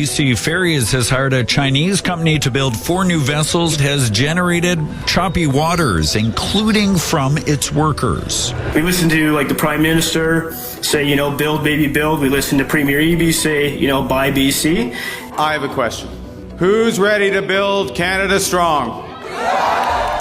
BC Ferries has hired a Chinese company to build 4 new vessels. It has generated choppy waters, including from its workers. We listened to the Prime Minister say, build, baby, build. We listened to Premier Eby say, buy BC. I have a question. Who's ready to build Canada strong?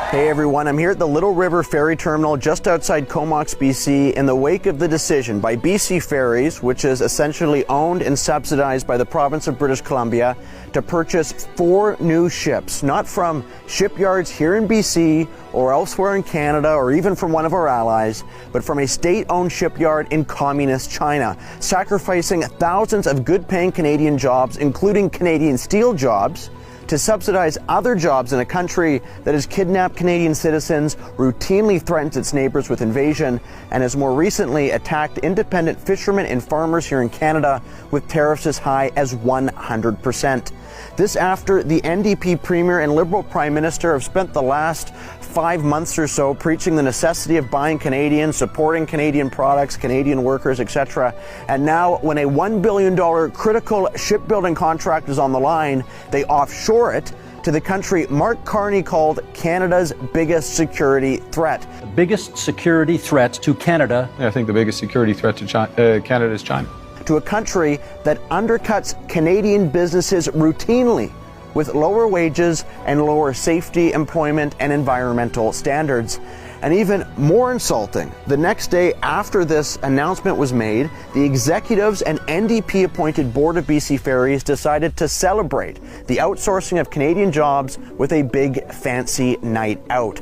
Hey everyone, I'm here at the Little River Ferry Terminal just outside Comox, BC, in the wake of the decision by BC Ferries, which is essentially owned and subsidized by the province of British Columbia, to purchase 4 new ships, not from shipyards here in BC or elsewhere in Canada or even from one of our allies, but from a state-owned shipyard in communist China, sacrificing thousands of good-paying Canadian jobs, including Canadian steel jobs, to subsidize other jobs in a country that has kidnapped Canadian citizens, routinely threatens its neighbors with invasion, and has more recently attacked independent fishermen and farmers here in Canada with tariffs as high as 100%. This after the NDP Premier and Liberal Prime Minister have spent the last 5 months or so preaching the necessity of buying Canadian, supporting Canadian products, Canadian workers, etc. And now, when a $1 billion critical shipbuilding contract is on the line, they offshore it to the country Mark Carney called Canada's biggest security threat. The biggest security threat to Canada. I think the biggest security threat to Canada is China. To a country that undercuts Canadian businesses routinely with lower wages and lower safety, employment, and environmental standards. And even more insulting, the next day after this announcement was made, the executives and NDP-appointed board of BC Ferries decided to celebrate the outsourcing of Canadian jobs with a big, fancy night out.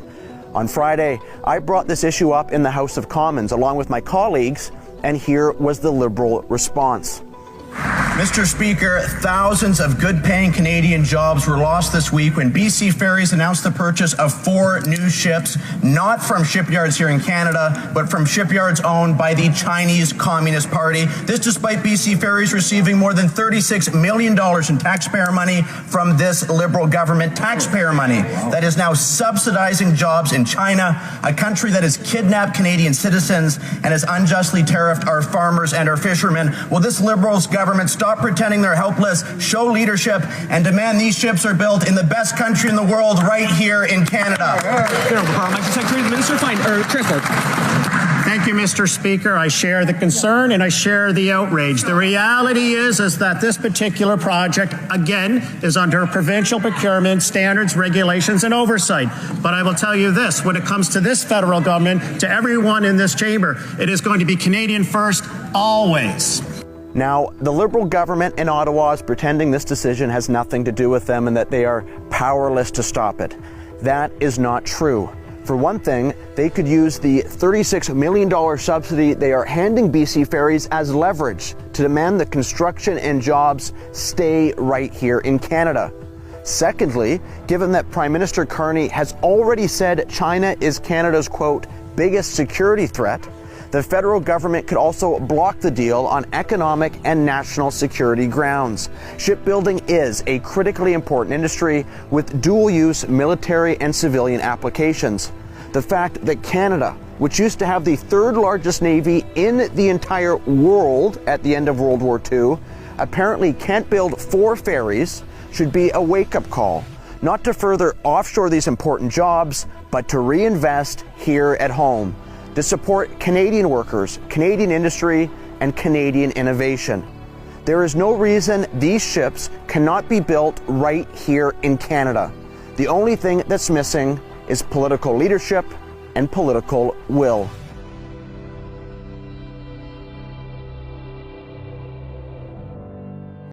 On Friday, I brought this issue up in the House of Commons along with my colleagues, and here was the Liberal response. Mr. Speaker, thousands of good-paying Canadian jobs were lost this week when BC Ferries announced the purchase of 4 new ships, not from shipyards here in Canada, but from shipyards owned by the Chinese Communist Party. This despite BC Ferries receiving more than $36 million in taxpayer money from this Liberal government, taxpayer money that is now subsidizing jobs in China, a country that has kidnapped Canadian citizens and has unjustly tariffed our farmers and our fishermen. Will this Liberals government stop pretending they're helpless, show leadership, and demand these ships are built in the best country in the world, right here in Canada? Secretary, the Minister of Transport. Thank you, Mr. Speaker. I share the concern and I share the outrage. The reality is that this particular project, again, is under provincial procurement standards, regulations, and oversight. But I will tell you this, when it comes to this federal government, to everyone in this chamber, it is going to be Canadian first, always. Now, the Liberal government in Ottawa is pretending this decision has nothing to do with them and that they are powerless to stop it. That is not true. For one thing, they could use the $36 million subsidy they are handing BC Ferries as leverage to demand that construction and jobs stay right here in Canada. Secondly, given that Prime Minister Carney has already said China is Canada's, quote, biggest security threat, the federal government could also block the deal on economic and national security grounds. Shipbuilding is a critically important industry with dual-use military and civilian applications. The fact that Canada, which used to have the 3rd largest navy in the entire world at the end of World War II, apparently can't build 4 ferries should be a wake-up call, not to further offshore these important jobs, but to reinvest here at home, to support Canadian workers, Canadian industry, and Canadian innovation. There is no reason these ships cannot be built right here in Canada. The only thing that's missing is political leadership and political will.